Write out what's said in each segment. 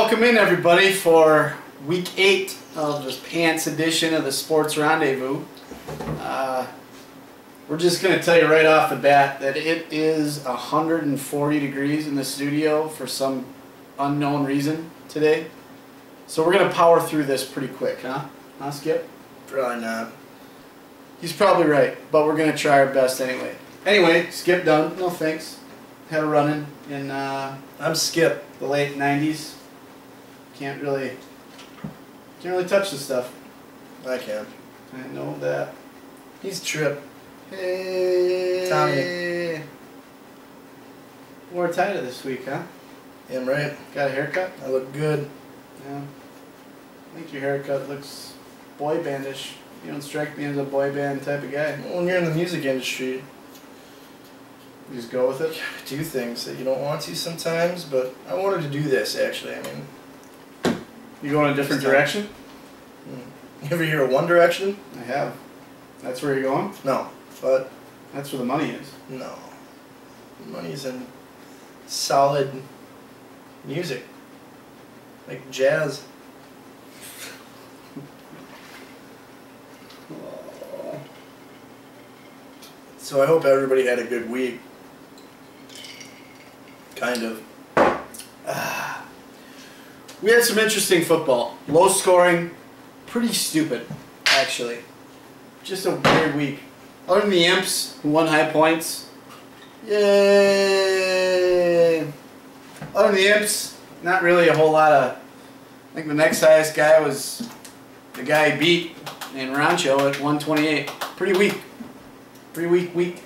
welcome in everybody for week 8 of the pants edition of the Sports Rendezvous. We're just going to tell you right off the bat that it is 140 degrees in the studio for some unknown reason today. So we're going to power through this pretty quick, huh? Huh, Skip? Probably not. He's probably right, but we're going to try our best anyway. Anyway, Skip done. No thanks. Had a run-in in I'm Skip. the late 90s. Can't really touch this stuff. I can. I know that. He's Trip. Hey, Tommy. Wore a tie this week, huh? Yeah, I'm right. Got a haircut? I look good. Yeah. I think your haircut looks boy bandish. You don't strike me as a boy band type of guy. Well, when you're in the music industry, You just go with it. you do things that you don't want to sometimes, but I wanted to do this actually. I mean, You go in a different direction? you ever hear of One Direction? I have. That's where you're going? No, but That's where the money is. no. Money's in solid music, like jazz. So I hope everybody had a good week. Kind of. We had some interesting football. Low scoring, pretty stupid, actually. Just a weird week. Other than the Imps, who won high points. Yay! Other than the Imps, not really a whole lot of... I think the next highest guy was the guy he beat in Rancho at 128. Pretty weak. Pretty weak week.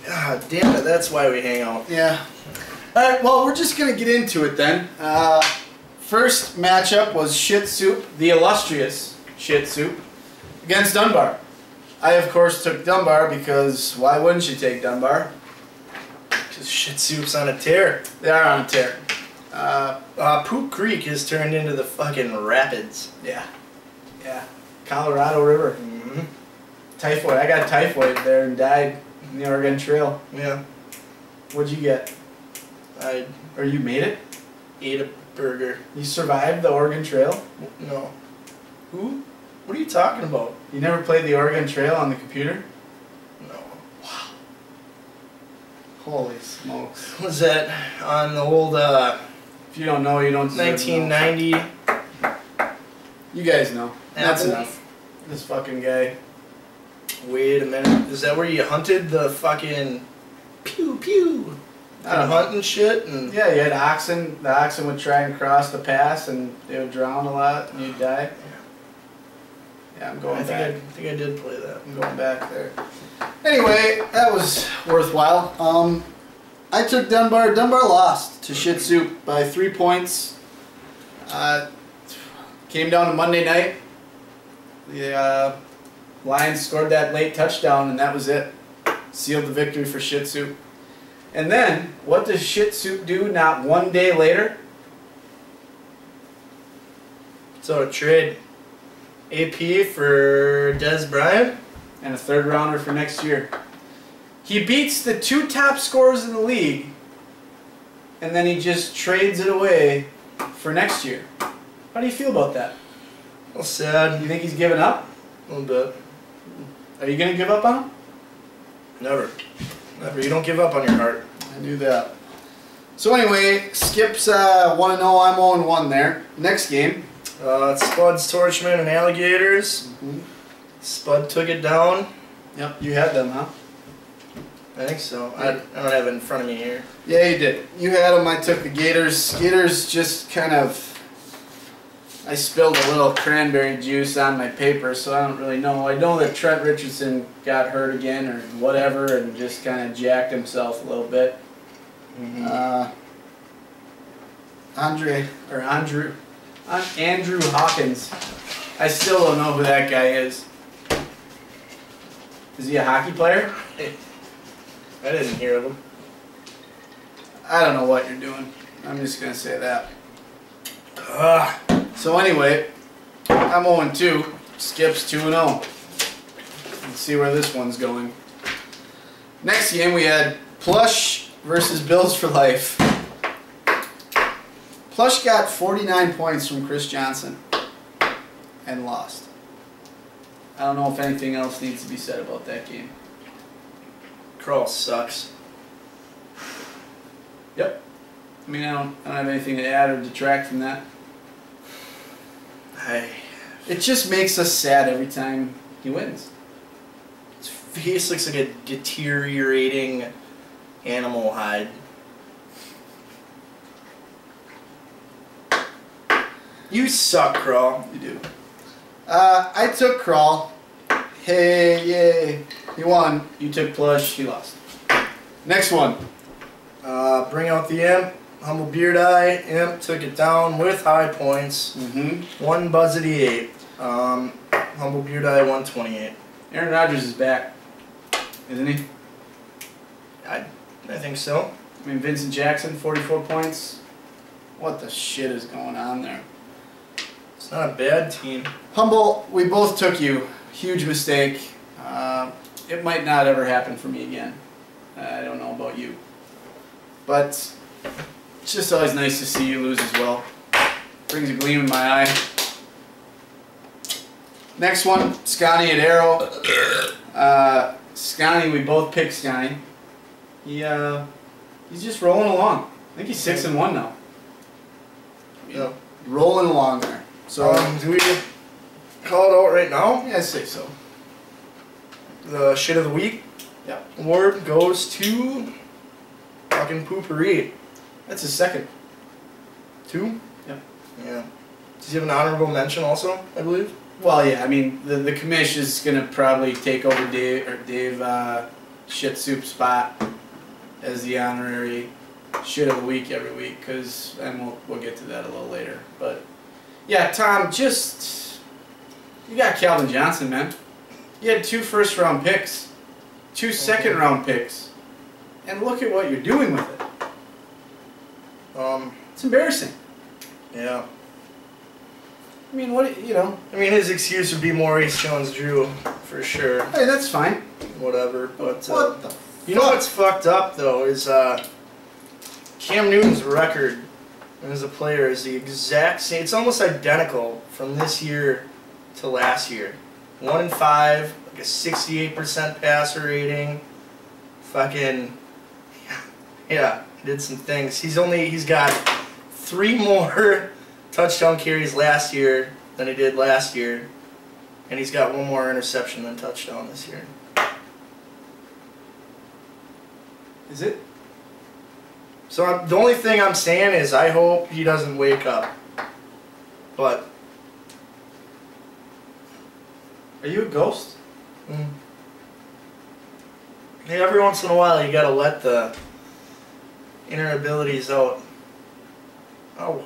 God damn it, that's why we hang out. Yeah. Alright, well, we're just going to get into it then. First matchup was Shit Soup, the illustrious Shit Soup, against Dunbar. I, of course, took Dunbar because why wouldn't you take Dunbar? Because Shit Soup's on a tear. They are on a tear. Poop Creek has turned into the fucking rapids. Yeah. Yeah. Colorado River. Mm-hmm. Typhoid. I got typhoid there and died in the Oregon Trail. Yeah. What'd you get? Or you made it? Ate a burger. You survived the Oregon Trail? No. Who? What are you talking about? You never played the Oregon Trail on the computer? No. Wow. Holy smokes. Was that on the old If you don't know, you don't deserve to know. 1990? You guys know. That's Apple? enough. This fucking guy. Wait a minute. Is that where you hunted the fucking pew pew? I don't know. Hunting shit and Yeah, you had oxen. The oxen would try and cross the pass and they would drown a lot and you'd die. Yeah, I'm going back. I think I did play that. I'm going back there. Anyway, that was worthwhile. I took Dunbar. Dunbar lost to Shit Soup by 3 points. Came down to Monday night. The Lions scored that late touchdown, and that was it. Sealed the victory for Shit Soup. And then, what does Shit Soup do not one day later? So a trade AP for Des Bryant? And a third rounder for next year. He beats the 2 top scorers in the league, and then he just trades it away for next year. How do you feel about that? Well, sad. You think he's giving up? A little bit. Are you going to give up on him? Never. Never. You don't give up on your heart. I knew that. So anyway, Skip's 1-0, I'm 0-1 there. Next game. Spuds, Torchmen, and Alligators. Mm-hmm. Spud took it down. Yep, you had them, huh? I think so. I don't have it in front of me here. Yeah, you did. You had them, I took the Gators. Gators just kind of... I spilled a little cranberry juice on my paper, so I don't really know. I know that Trent Richardson got hurt again or whatever and just kind of jacked himself a little bit. Mm-hmm. Andrew Hawkins. I still don't know who that guy is. Is he a hockey player? I didn't hear of him. I don't know what you're doing. I'm just going to say that. Ugh. So anyway, I'm 0-2. Skip's 2-0. Let's see where this one's going. Next game we had Plush versus Bills for life. Plush got 49 points from Chris Johnson and lost. I don't know if anything else needs to be said about that game. Kroll sucks. Yep. I mean, I don't have anything to add or detract from that. It just makes us sad every time he wins. His face looks like a deteriorating animal hide. You suck, Kroll. You do. I took Kroll. Hey, yay. He won. You took Plush. He lost. Next one. Bring out the Imp. Humble Beard Eye. Imp took it down with high points. One Buzzity 8. Humble Beard Eye 128. Aaron Rodgers is back, isn't he? I think so. I mean, Vincent Jackson, 44 points. What the shit is going on there? It's not a bad team. Humble, we both took you. Huge mistake. It might not ever happen for me again. I don't know about you. But it's just always nice to see you lose as well. Brings a gleam in my eye. Next one, Scotty at Arrow. Scotty, we both picked Scotty. He's just rolling along. I think he's 6-1 now. Yeah. Rolling along there. So do we call it out right now? Yeah, I'd say so. The shit of the week award goes to fucking Poopery. That's his second. 2? Yep. Yeah. Does he have an honorable mention also, I believe? Well, yeah, I mean, the commish is going to probably take over Dave Shit Soup spot as the honorary shit of the week every week, and we'll get to that a little later. But, yeah, Tom, you got Calvin Johnson, man. You had 2 first-round picks, 2 second-round picks, and look at what you're doing with it. It's embarrassing. Yeah. I mean, I mean, his excuse would be Maurice Jones-Drew, for sure. Hey, that's fine. Whatever, but... What the you know what's fucked up, though, is Cam Newton's record as a player is the exact same. It's almost identical from this year to last year. 1-5, like a 68% passer rating. Fucking... Yeah, he did some things. He's got 3 more touchdown carries last year than he did last year, and he's got 1 more interception than touchdown this year. Is it? So the only thing I'm saying is I hope he doesn't wake up. But Are you a ghost? Hey, every once in a while you gotta let the inner abilities out. Oh.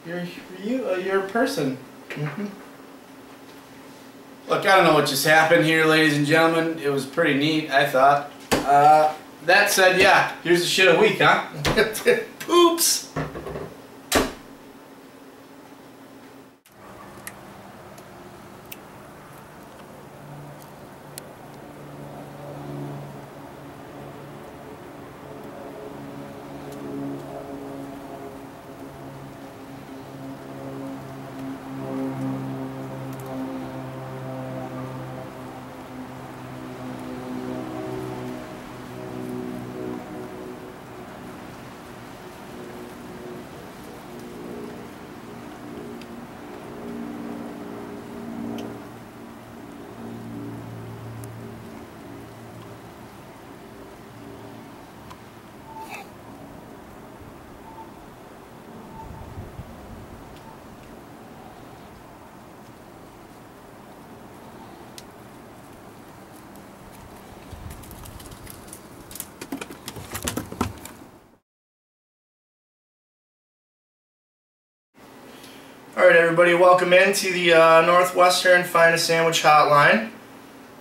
You're a person. Look, I don't know what just happened here, ladies and gentlemen. It was pretty neat, I thought. That said, yeah, here's the shit of the week, huh? Oops. Alright everybody, welcome into the Northwestern Finest Sandwich Hotline.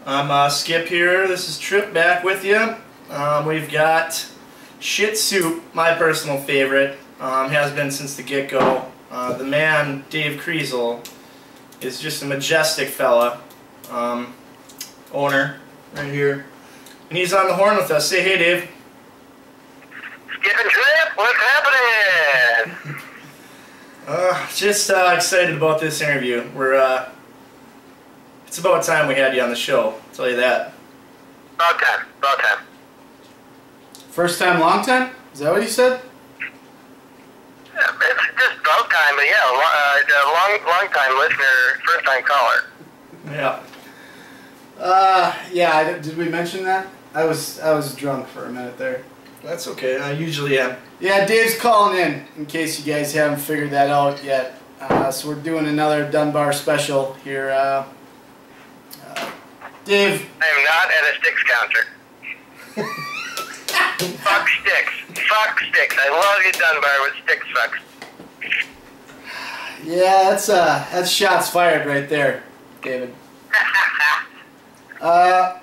I'm Skip here, this is Trip back with you. We've got Shit Soup, my personal favorite, has been since the get-go. The man, Dave Kriesel, is just a majestic fella, owner, right here. And he's on the horn with us. Say hey, Dave. Skip and Trip, what's happening? Just excited about this interview. It's about time we had you on the show, I'll tell you that. About time, about time. First time, long time? Is that what you said? Yeah, it's just about time, but yeah, long time listener, first time caller. Yeah. Did we mention that? I was drunk for a minute there. That's okay, I usually am. Yeah, Dave's calling in case you guys haven't figured that out yet. So we're doing another Dunbar special here. Dave. I am not at a sticks counter. Fuck sticks. Fuck sticks. I love you, Dunbar, with sticks fucks. Yeah, that's shots fired right there, David.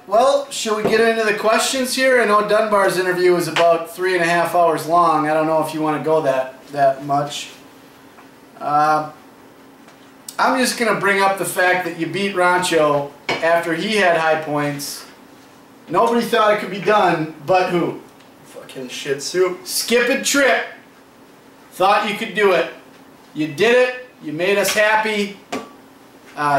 Well, shall we get into the questions here? I know Dunbar's interview was about 3.5 hours long. I don't know if you want to go that much. I'm just going to bring up the fact that you beat Rancho after he had high points. Nobody thought it could be done, but who? Fucking shit soup. Skip and Trip thought you could do it. You did it. You made us happy.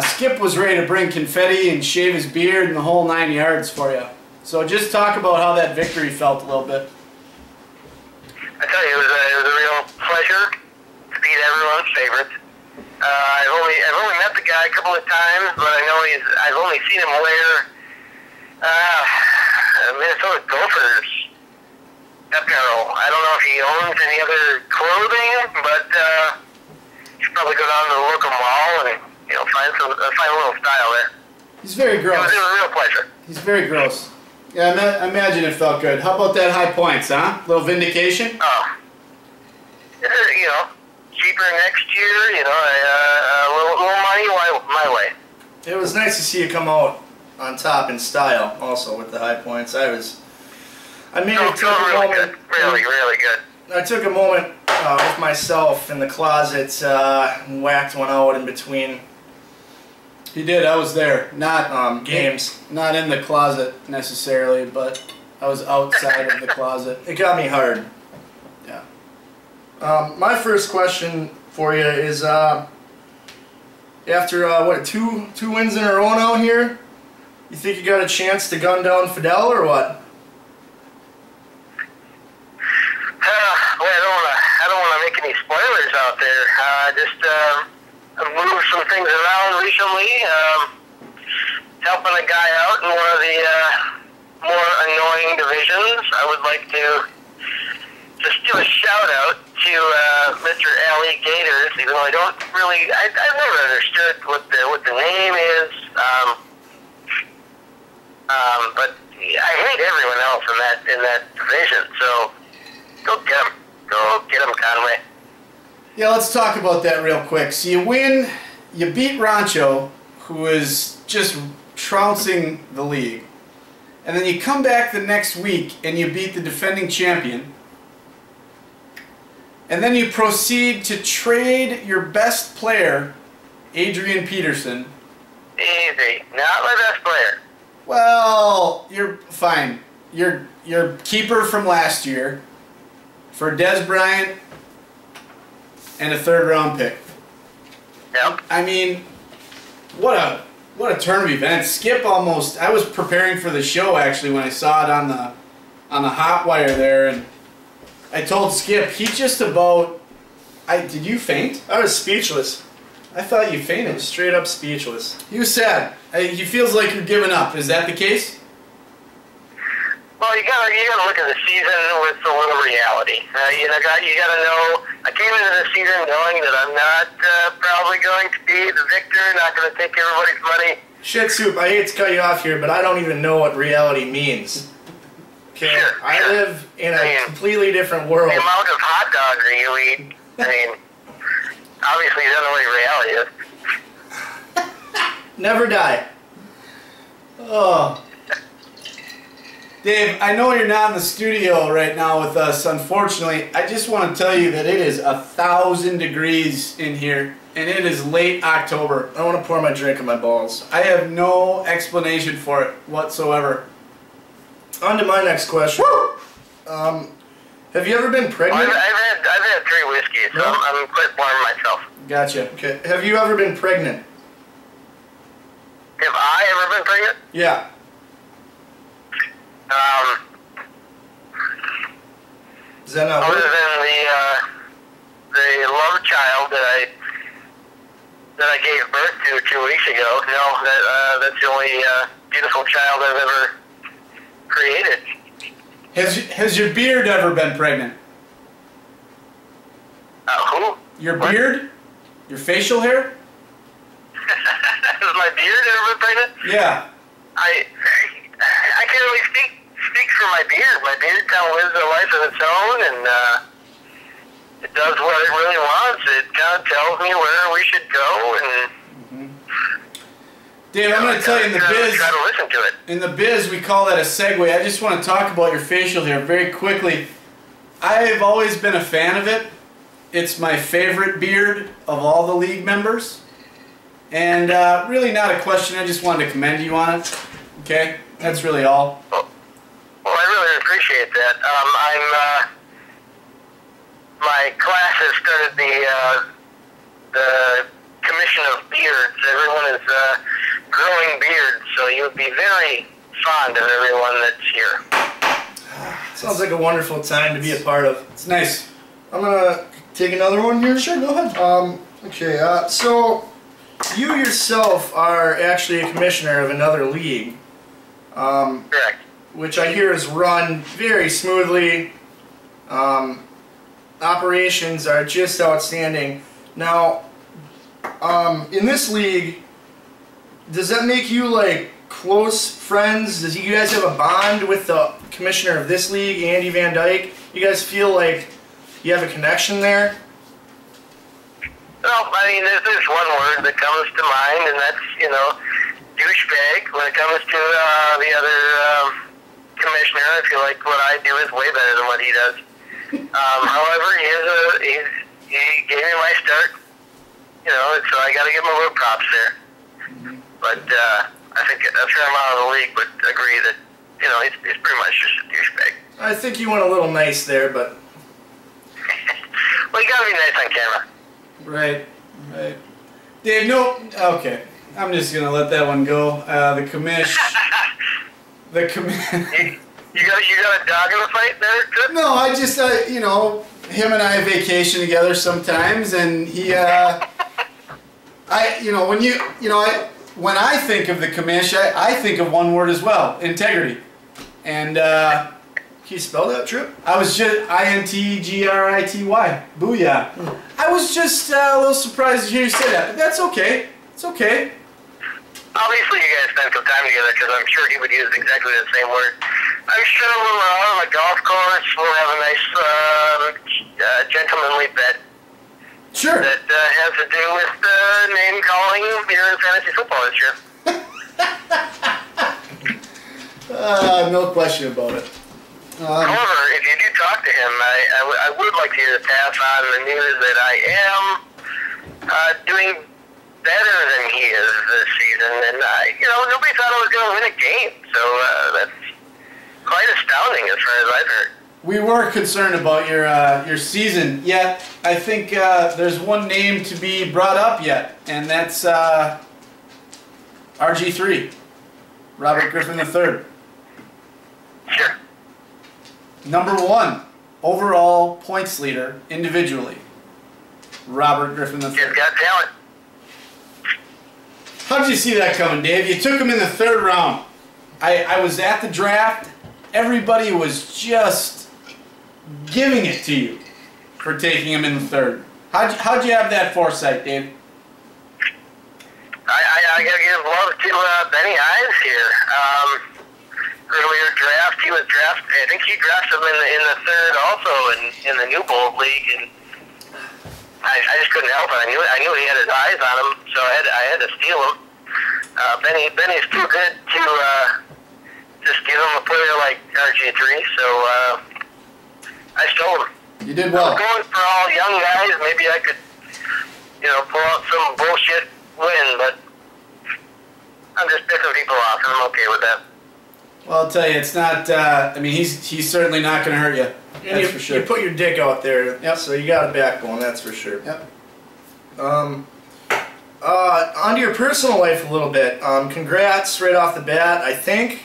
Skip was ready to bring confetti and shave his beard and the whole 9 yards for you. So just talk about how that victory felt a little bit. I tell you, it was a real pleasure to beat everyone's favorite. I've only met the guy a couple of times, but I know I've only seen him wear Minnesota Gophers apparel. I don't know if he owns any other clothing, but you should probably go down to the local mall and find a little style there. He's very gross. It was a real pleasure. He's very gross. Yeah, I imagine it felt good. How about that high points, huh? Little vindication? Oh. Cheaper next year, a little money my way. It was nice to see you come out on top in style, also with the high points. I took a really moment. Good. Really good. I took a moment with myself in the closet and whacked one out in between. He did. I was there. Not games. Not in the closet necessarily, but I was outside of the closet. It got me hard. Yeah. My first question for you is, after two wins in a row now here, you think you got a chance to gun down Fidel or what? I don't want to make any spoilers out there. I've moved some things around recently, helping a guy out in one of the more annoying divisions. I would like to just do a shout out to Mr. Alligators, even though I've never understood what the name is. But I hate everyone else in that division. So go get him. Go get him, Conway. Yeah, let's talk about that real quick. So you beat Rancho, who is just trouncing the league. And then you come back the next week and you beat the defending champion. And then you proceed to trade your best player, Adrian Peterson. Easy. Not my best player. Well, you're fine. Your keeper from last year for Des Bryant and a 3rd round pick. Yep. I mean, what a turn of events. Skip almost. I was preparing for the show actually when I saw it on the hot wire there, and I told Skip he just about. Did you faint? I was speechless. I thought you I fainted. was straight up speechless. He was sad. He feels like you're giving up. Is that the case? Well, you gotta look at the season with a little reality. You gotta know. I came into the season knowing that I'm not probably going to be the victor. Not going to take everybody's money. Shit soup. I hate to cut you off here, but I don't even know what reality means. Okay, Sure, I sure. live in a completely different world. The amount of hot dogs that you eat. I mean, obviously, you don't know what reality is. Never die. Oh. Dave, I know you're not in the studio right now with us, unfortunately. I just want to tell you that it is 1,000 degrees in here, and it is late October. I want to pour my drink on my balls. I have no explanation for it whatsoever. On to my next question. Have you ever been Well, pregnant? I've had 3 whiskeys, so No? I'm quite warm myself. Gotcha. Okay. Have you ever been pregnant? Have I ever been pregnant? Yeah. Is that not Other work? than the love child that I gave birth to 2 weeks ago, no, that's the only beautiful child I've ever created. Has your beard ever been pregnant? Who? Your What? beard? Your facial hair? Has my beard ever been pregnant? Yeah. I can't really speak for my beard. My beard kind of lives a life of its own, and it does what it really wants. It kind of tells me where we should go, and Dave, I'm going to tell you, in the biz, try to listen to it. in the biz, we call that a segue. I just want to talk about your facial hair very quickly. I've always been a fan of it. It's my favorite beard of all the league members. And really not a question. I just wanted to commend you on it. Okay? That's really all. Well, I really appreciate that. My class has started the commission of beards. Everyone is growing beards, so you would be very fond of everyone that's here. Sounds like a wonderful time to be a part of. It's nice. I'm gonna take another one here. Sure, go ahead. Okay. So you yourself are actually a commissioner of another league. Correct. Which I hear is run very smoothly. Operations are just outstanding. Now, in this league, does that make you like close friends? Does you guys have a bond with the commissioner of this league, Andy Van Dyke? You guys feel like you have a connection there? Well, I mean, there's one word that comes to mind, and that's, douchebag. When it comes to the other commissioner, I feel like what I do is way better than what he does. However, he gave me my start, so I got to give him a little props there. But I think a fair amount of the league would agree that, he's pretty much just a douchebag. I think you went a little nice there, but... Well, you got to be nice on camera. Right. Dave, no. Okay. I'm just going to let that one go. The commish. You got a dog in the fight there, too? No, I just, him and I vacation together sometimes, and he, when I think of the commish, I think of one word as well, integrity. And, Can you spell that, Trip? I was just, INTGRITY, booyah. I was just a little surprised to hear you say that, but that's okay. It's okay. Obviously, you guys spent some time together, because I'm sure he would use exactly the same word. I'm sure when we're out on the golf course, we'll have a nice gentlemanly bet Sure. that has to do with name calling here in fantasy football this year. No question about it. However, if you do talk to him, I would like you to pass on the news that I am doing better than he is this season, and nobody thought I was going to win a game, so that's quite astounding as far as I've heard. We were concerned about your season, yet I think there's one name to be brought up yet, and that's RG3, Robert Griffin III. Sure. Number 1 overall points leader individually, Robert Griffin III. He's got talent. How did you see that coming, Dave? You took him in the 3rd round. I was at the draft. Everybody was just giving it to you for taking him in the 3rd. How'd you have that foresight, Dave? I got to give love to Benny Hines here. Earlier draft, he was drafted. I think he drafted him in the 3rd also in the New Bold League, and I just couldn't help it. I knew he had his eyes on him, so I had to steal him. Benny's too good to just give him a player like RG3, so I stole him. You did I well. was going for all young guys. Maybe I could, pull out some bullshit win, but I'm just picking people off, and I'm okay with that. Well, I'll tell you, it's not. I mean, he's certainly not going to hurt you. And That's for sure. You put your dick out there, Yep. so you got a backbone. That's for sure. Yep. Onto your personal life a little bit. Congrats right off the bat, I think.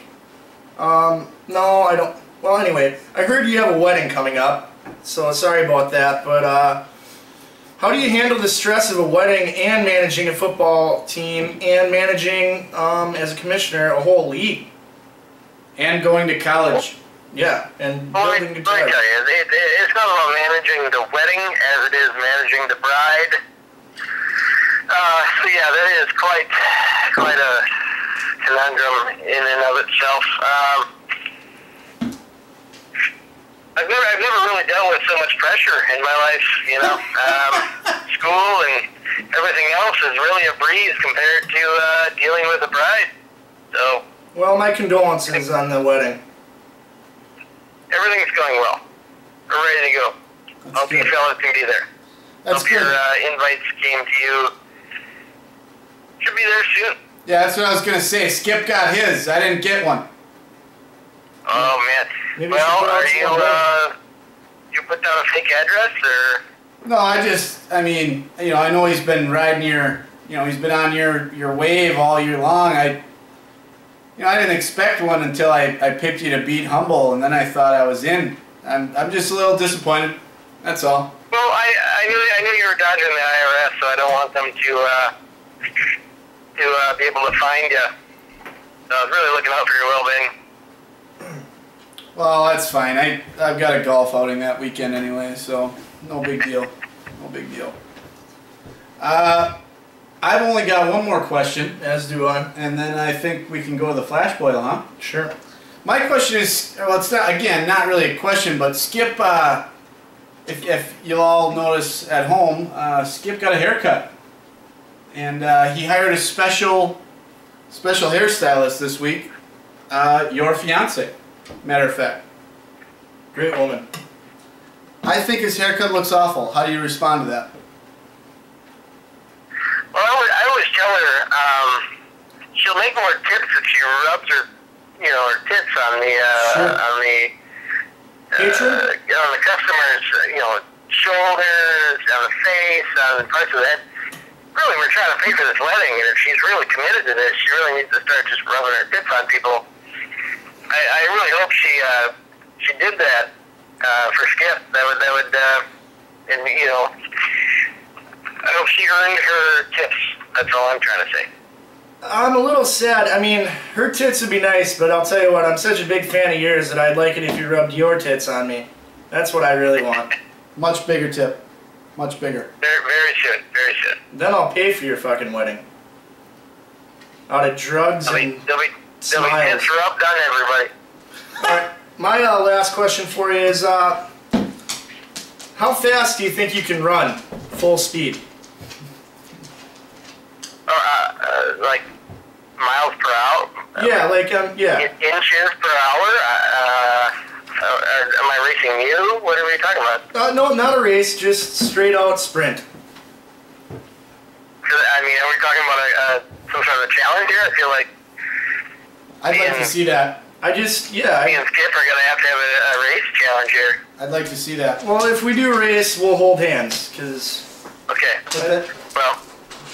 No, I don't. Well, anyway, I heard you have a wedding coming up, so sorry about that. But how do you handle the stress of a wedding and managing a football team and managing, as a commissioner, a whole league? And going to college. Yeah, and Well, let building me guitars. tell you, it's not about managing the wedding as it is managing the bride. So yeah, that is quite a conundrum in and of itself. I've never really dealt with so much pressure in my life, you know. School and everything else is really a breeze compared to dealing with a bride. So Well, my condolences on the wedding. everything's going well. We're ready to go. That's Hope you good. fellas can be there. That's Hope good. your invites came to you. Should be there soon. Yeah, that's what I was going to say. Skip got his. I didn't get one. Oh man. Maybe Well, you are should you put out you put down a fake address or? No, I mean, you know, I know he's been riding he's been on your wave all year long. I didn't expect one until I picked you to beat Humble, and then I thought I was in. I'm just a little disappointed. That's all. Well, I knew you were dodging the IRS, so I don't want them to be able to find you. So I was really looking out for your well-being. Well, that's fine. I've got a golf outing that weekend anyway, so no big deal. No big deal. I've only got one more question, As do I. and then I think we can go to the flash boil, huh? Sure. My question is, well, it's not really a question, but Skip, if you'll all notice at home, Skip got a haircut, and he hired a special hairstylist this week. Your fiance, matter of fact. Great woman. I think his haircut looks awful. How do you respond to that? Well, I always tell her she'll make more tips if she rubs her tits on the Sure. Patron? on the customer's shoulders, on the face, on parts of the head. Really, we're trying to pay for this wedding, and if she's really committed to this, she really needs to start just rubbing her tits on people. I really hope she did that for Skip. That would and I hope she earned her tips. That's all I'm trying to say. I'm a little sad. I mean, her tits would be nice, but I'll tell you what, I'm such a big fan of yours that I'd like it if you rubbed your tits on me. That's what I really want. Much bigger tip. Much bigger. Very, very soon. Very soon. Then I'll pay for your fucking wedding. Out of drugs There'll and be smiles. tits rubbed on everybody. Alright, my last question for you is, how fast do you think you can run? Full speed. Like miles per hour? Yeah, like, yeah. Inches per hour? Am I racing you? What are we talking about? No, not a race, just straight out sprint. I mean, are we talking about some sort of a challenge here? I feel like I'd like to see that. I just, yeah. me and Skip are going to have a race challenge here. I'd like to see that. Well, if we do a race, we'll hold hands, because... Okay. Well,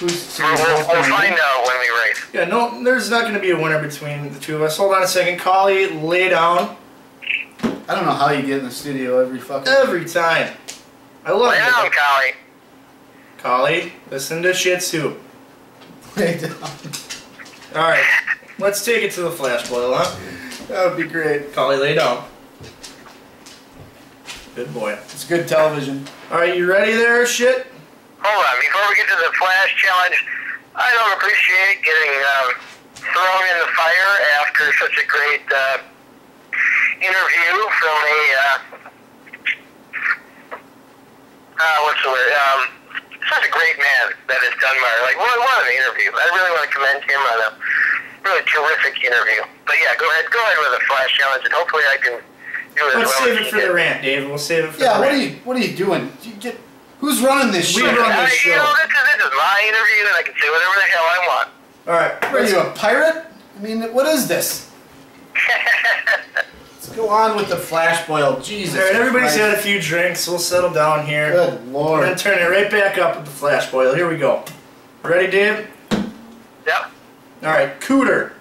Who's we'll find out when we race. Yeah, no, there's not going to be a winner between the two of us. Hold on a second. Collie, lay down. I don't know how you get in the studio every fucking Every time. I love Lay down, it. Collie. Collie, listen to Shih Tzu. lay down. Alright, let's take it to the flash boil, huh? That would be great. Collie, lay down. Good boy. It's good television. Alright, you ready there, shit? Hold on. Before we get to the flash challenge, I don't appreciate getting thrown in the fire after such a great interview from what's the word? Such a great man that is Dunbar. Like, what an interview. I really want to commend him on a really terrific interview. But yeah, go ahead with the flash challenge, and hopefully I can do it as Let's well save as it he for did. the rant, Dave. We'll save it for Yeah, the rant. what are you doing? Who's running this We shit? run this show. You know, this is my interview, and I can say whatever the hell I want. Alright, What are you, a pirate? I mean, what is this? Let's go on with the flash boil. Jesus. Alright, everybody's Christ. had a few drinks. We'll settle down here. Good We're Lord. going to turn it right back up with the flash boil. Here we go. Ready, Dave? Yep. Alright, cooter.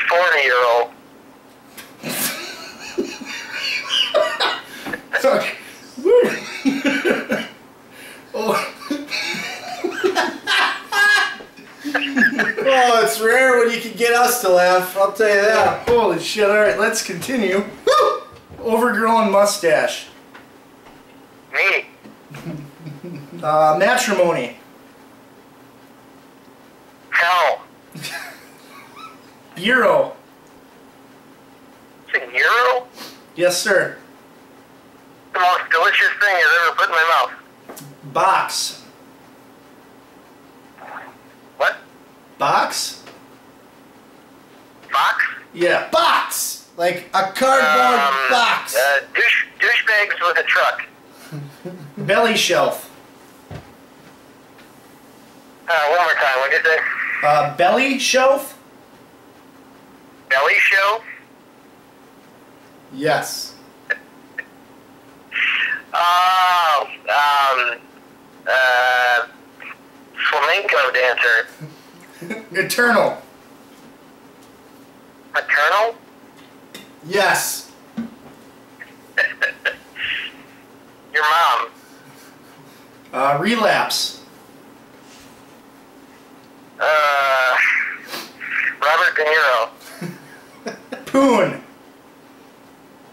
40-year-old. Oh. Oh, it's rare when you can get us to laugh. I'll tell you that. Holy shit. Alright, let's continue. Woo! Overgrown mustache. Me. Matrimony. Hell. Euro. It's a euro? Yes, sir. The most delicious thing I've ever put in my mouth. Box. What? Box? Box? Yeah. Box! Like a cardboard box. Douchebags with a truck. Belly shelf. One more time, what'd you say? Belly shelf? Belly show? Yes. Oh, flamenco dancer. Eternal. Maternal? Yes. Your mom. Relapse. Robert De Niro. Poon.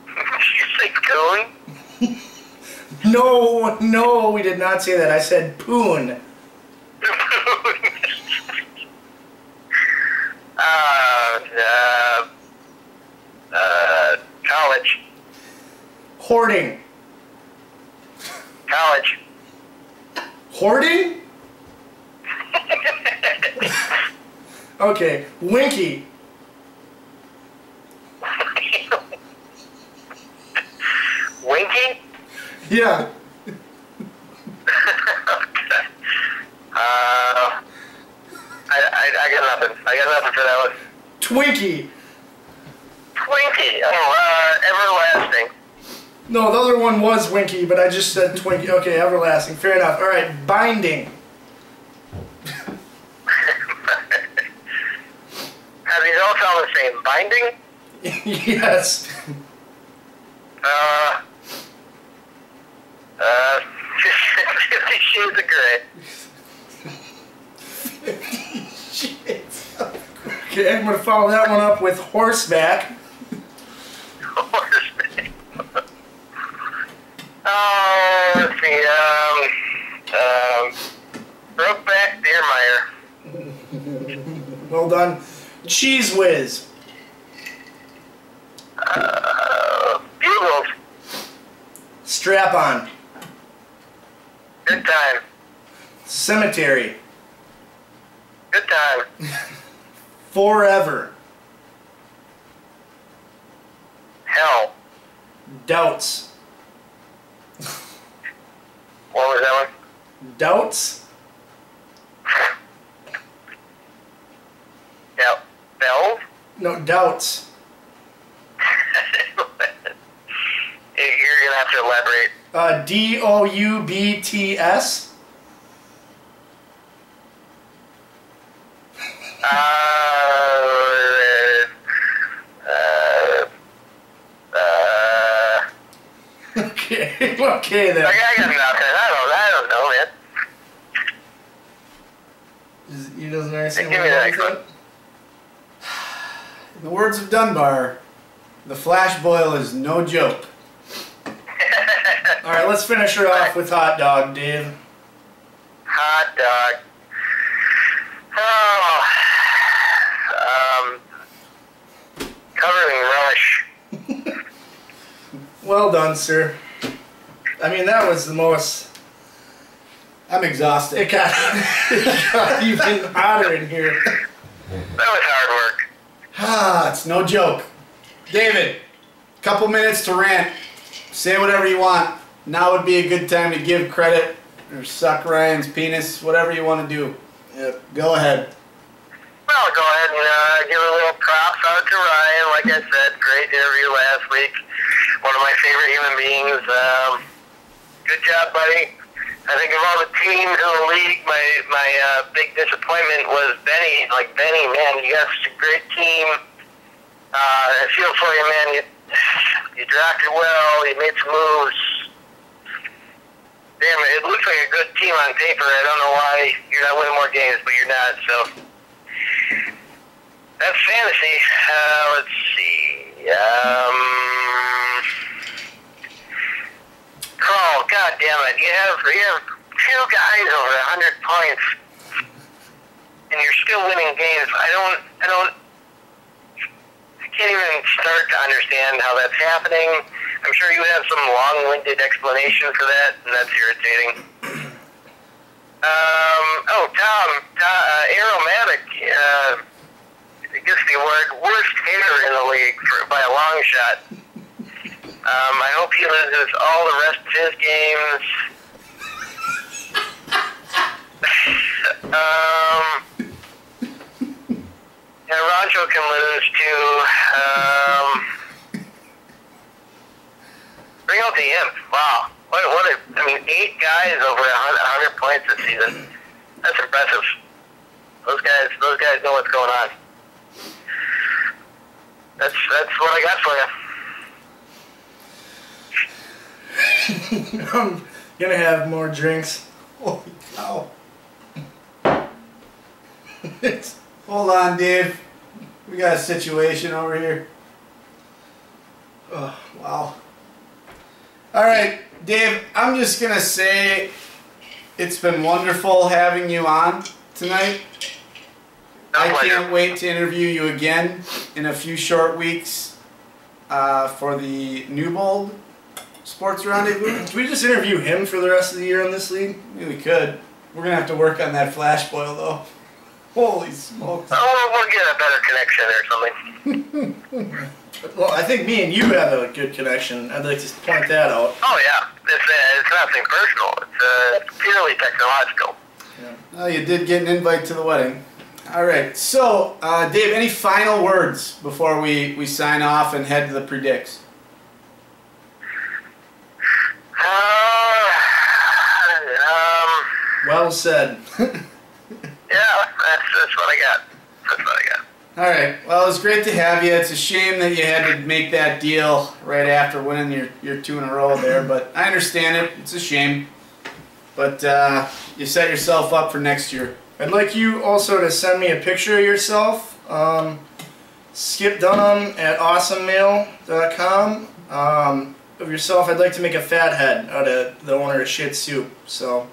Did you say coon? No, no, we did not say that. I said poon. College. Hoarding. College. Hoarding? Okay. Winky. Winky? Yeah. I got nothing. I got nothing for that one. Twinkie. Twinkie. Oh, everlasting. No, the other one was Winky, but I just said Twinkie. Okay, everlasting. Fair enough. All right, binding. Have these all sound the same? Binding? Yes. 50 Shades of Grey. Okay, I'm going to follow that one up with horseback. Horseback. Let's see, Brokeback Deermeyer. Well done. Cheese whiz. Bugles. Strap on. Good time. Cemetery. Good time. Forever. Hell. Doubts. What was that one? Doubts? Yeah. Bells? No, doubts. You're gonna have to elaborate. D-O-U-B-T-S? Okay, okay then. I got nothing. I don't know, man. He doesn't understand Give me what that I'm saying? In the words of Dunbar, the flash boil is no joke. Alright, let's finish her off with hot dog, Dave. Hot dog. Oh. Covered in relish. Well done, sir. I mean, that was the most... I'm exhausted. It got even hotter in here. That was hard work. Ah, it's no joke. David, couple minutes to rant. Say whatever you want. Now would be a good time to give credit or suck Ryan's penis, whatever you want to do. Yep. Go ahead. Well, I'll go ahead and give a little props out to Ryan. Like I said, great interview last week. One of my favorite human beings. Good job, buddy. I think of all the teams in the league, my big disappointment was Benny. Like, Benny, man, you got such a great team. I feel for you, man. You drafted well. You made some moves. Damn it, it looks like a good team on paper. I don't know why you're not winning more games, but you're not, so. That's fantasy. Let's see. Carl, god damn it. You have 2 guys over 100 points, and you're still winning games. I can't even start to understand how that's happening. I'm sure you have some long-winded explanation for that, and that's irritating. Tom, Aromatic gets the award worst hitter in the league by a long shot. I hope he loses all the rest of his games. And Rancho can lose too. Bring out the imp. Wow. What 8 guys over 100 points this season. That's impressive. Those guys know what's going on. That's what I got for you. I'm gonna have more drinks. Holy cow. Hold on, Dave. We got a situation over here. Oh, wow. Alright, Dave, I'm just going to say it's been wonderful having you on tonight. I can't wait to interview you again in a few short weeks for the Newbold Sports Rendezvous. Can we just interview him for the rest of the year on this league? Maybe we could. We're going to have to work on that flash boil, though. Holy smokes. Oh, we'll get a better connection or something. Well, I think me and you have a good connection. I'd like to point that out. Oh, yeah. It's nothing personal. It's purely technological. Yeah. Oh, you did get an invite to the wedding. All right. So, Dave, any final words before we sign off and head to the predicts? Well said. Yeah, that's what I got. That's what I got. All right. Well, it was great to have you. It's a shame that you had to make that deal right after winning your 2 in a row there, but I understand it. It's a shame. But you set yourself up for next year. I'd like you also to send me a picture of yourself. Skip Dunham at awesomemail.com. Of yourself, I'd like to make a fat head out of the owner of Shit Soup. So.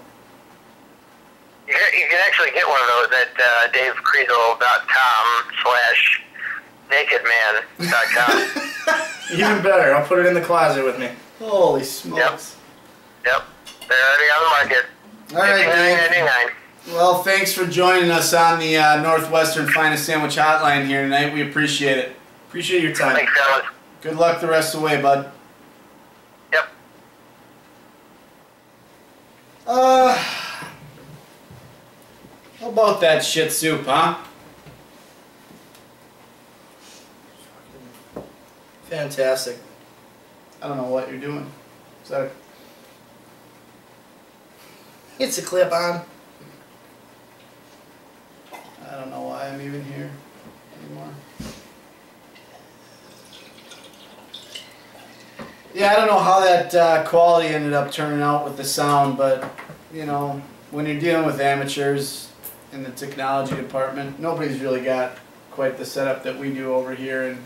You can actually get one of those at davekriesel.com/nakedman.com. Even better, I'll put it in the closet with me. Holy smokes. Yep. They're already on the market. All right, Dave. $59.99. Well, thanks for joining us on the Northwestern Finest Sandwich Hotline here tonight. We appreciate it. Appreciate your time. Thanks, fellas. Good luck the rest of the way, bud. Yep. How about that shit soup, huh? Fantastic. I don't know what you're doing. Is that It's a clip on. I don't know why I'm even here anymore. Yeah, I don't know how that quality ended up turning out with the sound, but, you know, when you're dealing with amateurs in the technology department, nobody's really got quite the setup that we do over here in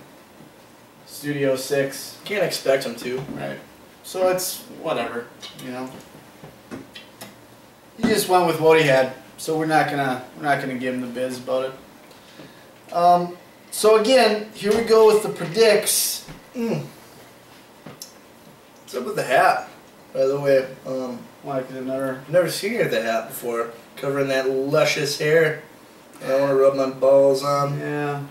Studio 6. Can't expect them to. Right. So it's whatever, you know. He just went with what he had, so we're not gonna give him the biz about it. So again, here we go with the predicts. What's up with the hat, by the way? Like another. I've never seen you with the hat before, covering that luscious hair. I want to rub my balls on. Yeah,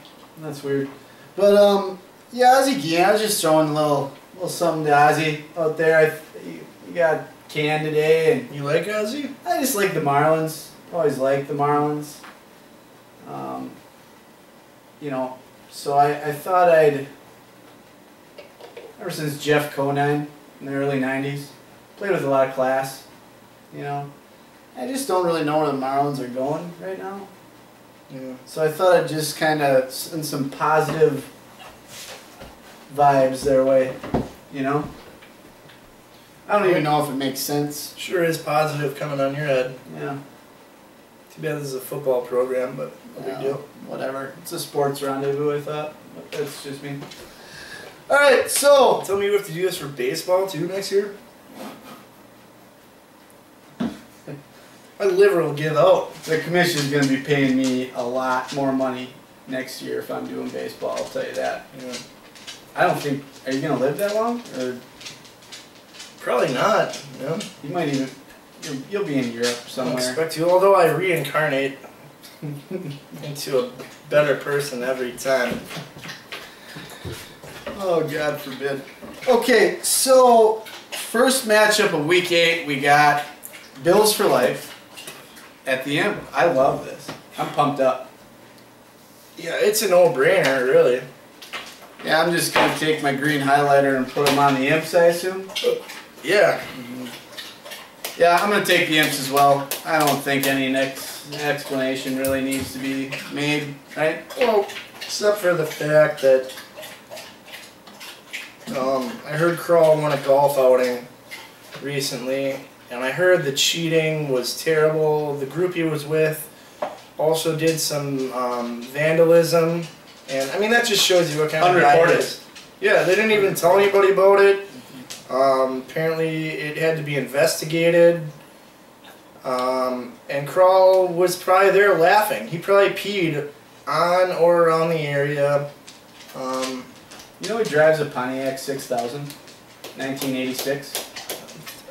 that's weird. But yeah, Ozzy Guillen, I was just throwing a little something to Ozzy out there. You got canned today, and You like Ozzy? I just like the Marlins. Always liked the Marlins. you know, so I thought I'd, ever since Jeff Conine in the early 90s, played with a lot of class, you know. I just don't really know where the Marlins are going right now. Yeah. So I thought I'd just kind of send some positive vibes their way, you know. I don't even know if it makes sense. Sure is positive coming on your head. Yeah. Too bad this is a football program, but no big deal. Whatever. It's a sports rendezvous, I thought. But that's just me. Alright, so. Tell me you have to do this for baseball too next year? My liver will give out. The commission's going to be paying me a lot more money next year if I'm doing baseball, I'll tell you that. Yeah. I don't think. Are you going to live that long? Or Probably not. No. you might even. You'll be in Europe I don't somewhere. expect to, although I reincarnate into a better person every time. Oh, God forbid. Okay, so first matchup of week 8, we got Bills for life at the end. I love this. I'm pumped up. Yeah, it's a no-brainer, really. Yeah, I'm just going to take my green highlighter and put them on the imps, I assume. Yeah. Yeah, I'm going to take the imps as well. I don't think any next explanation really needs to be made, right? Well, except for the fact that I heard Crawl won a golf outing recently, and I heard the cheating was terrible. The group he was with also did some vandalism, and I mean that just shows you what kind of guy he Unreported. is. Yeah, they didn't even tell anybody about it. Apparently it had to be investigated. And Crawl was probably there laughing. He probably peed on or around the area. You know he drives a Pontiac 6000, 1986?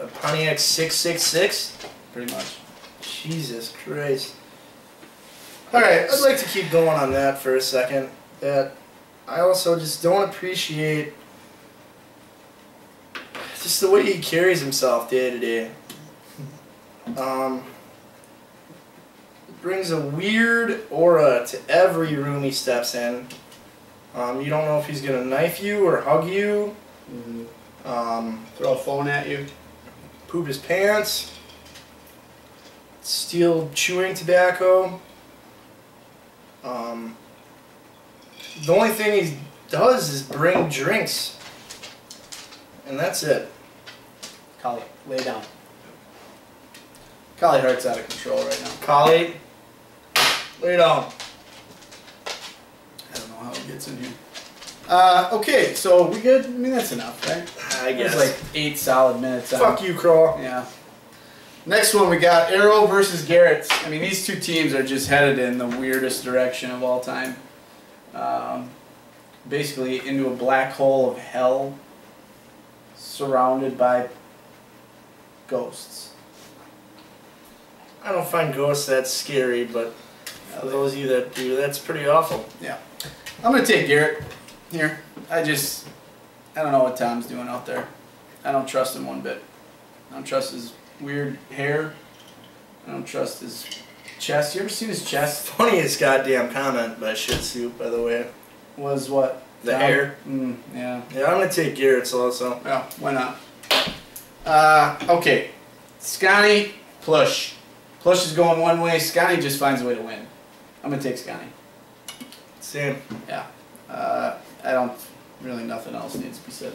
A Pontiac 666? Pretty much. Jesus Christ. Alright, I'd like to keep going on that for a second. That I also just don't appreciate just the way he carries himself day to day. Brings a weird aura to every room he steps in. You don't know if he's gonna knife you or hug you. Throw a phone at you. Poop his pants. Steal chewing tobacco. The only thing he does is bring drinks. And that's it. Collie, lay down. Collie Hart's out of control right now. Collie, lay down. I don't know how it gets in here. Okay, so we good? I mean, that's enough, right? I guess. It's like 8 solid minutes. Fuck you, Crawl. Yeah. Next one, we got Arrow versus Garrett's. I mean, these two teams are just headed in the weirdest direction of all time. Basically into a black hole of hell surrounded by ghosts. I don't find ghosts that scary, but for those of you that do, that's pretty awful. Yeah. I'm going to take Garrett here. I don't know what Tom's doing out there. I don't trust him one bit. I don't trust his weird hair. I don't trust his chest. You ever seen his chest? Funniest goddamn comment by Shit Soup, by the way. Was what? The Tom? hair. Yeah. Yeah, I'm gonna take Garrett's also. Yeah, why not? Okay. Scotty, Plush. Plush is going one way. Scotty just finds a way to win. I'm going to take Scotty. Same. Yeah. I don't really, nothing else needs to be said.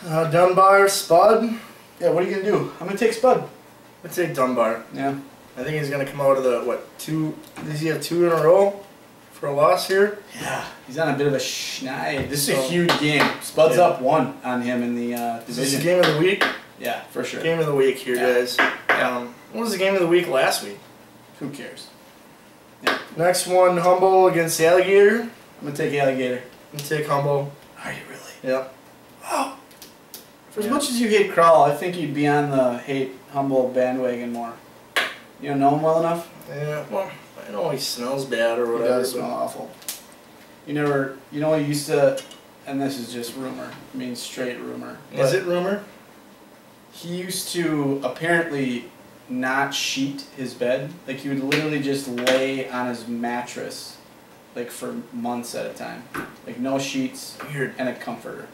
Dunbar, Spud. Yeah, what are you going to do? I'm going to take Spud. I'd take Dunbar. Yeah. I think he's gonna come out of the, what, 2, does he have 2 in a row for a loss here? Yeah. He's on a bit of a schneid. This is a huge game. Spud's up 1 on him in the Is this division. the game of the week? Yeah, for sure. Game of the week here, guys. What was the game of the week last week? Who cares? Next one, Humble against Alligator. I'm going to take Alligator. I'm gonna take Humble. Are you really? Yep. Oh. For as much as you hate Crawl, I think you'd be on the hate Humble bandwagon more. You don't know him well enough? Yeah, well, I know he smells bad or He whatever. does smell awful. You know, he used to, and this is just rumor, I mean straight rumor. Is it rumor? He used to apparently not sheet his bed. Like he would literally just lay on his mattress like for months at a time. Like no sheets Weird. and a comforter.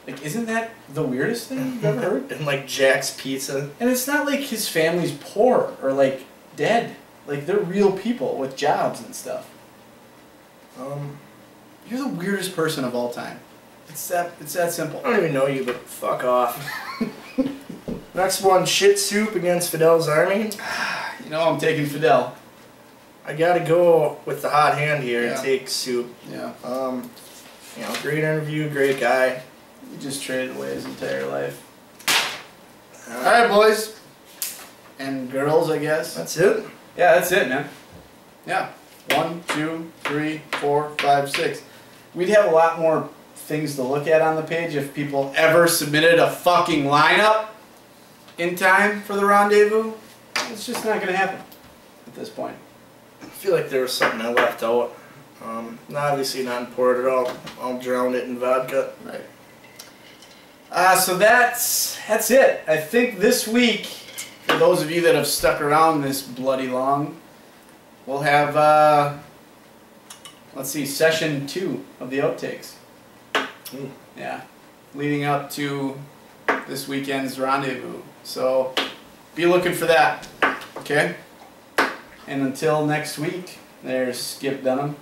Like, isn't that the weirdest thing you've ever heard? And like Jack's Pizza. And it's not like his family's poor or like dead. Like they're real people with jobs and stuff. You're the weirdest person of all time. It's that simple. I don't even know you, but fuck off. Next one, shit soup against Fidel's Army. You know I'm taking Fidel. I gotta go with the hot hand here and Yeah. take soup. Yeah. You know, great interview, great guy. He just traded away his entire life. Alright, boys. And girls, I guess. That's it. Yeah, that's it, man. Yeah. 1, 2, 3, 4, 5, 6. We'd have a lot more things to look at on the page if people ever submitted a fucking lineup in time for the rendezvous. It's just not going to happen at this point. I feel like there was something I left out. Obviously not important at all. I'll drown it in vodka. Right. So that's it. I think this week, for those of you that have stuck around this bloody long, we'll have, let's see, session 2 of the outtakes. Ooh. Yeah, leading up to this weekend's rendezvous. So be looking for that, okay? And until next week, there's Skip Dunham.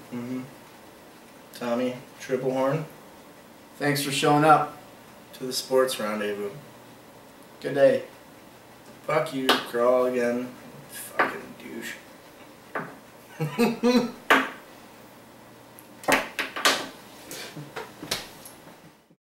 Tommy Triplehorn Thanks for showing up. to the Sports Rendezvous. Good day. Fuck you, crawl again. Fucking douche.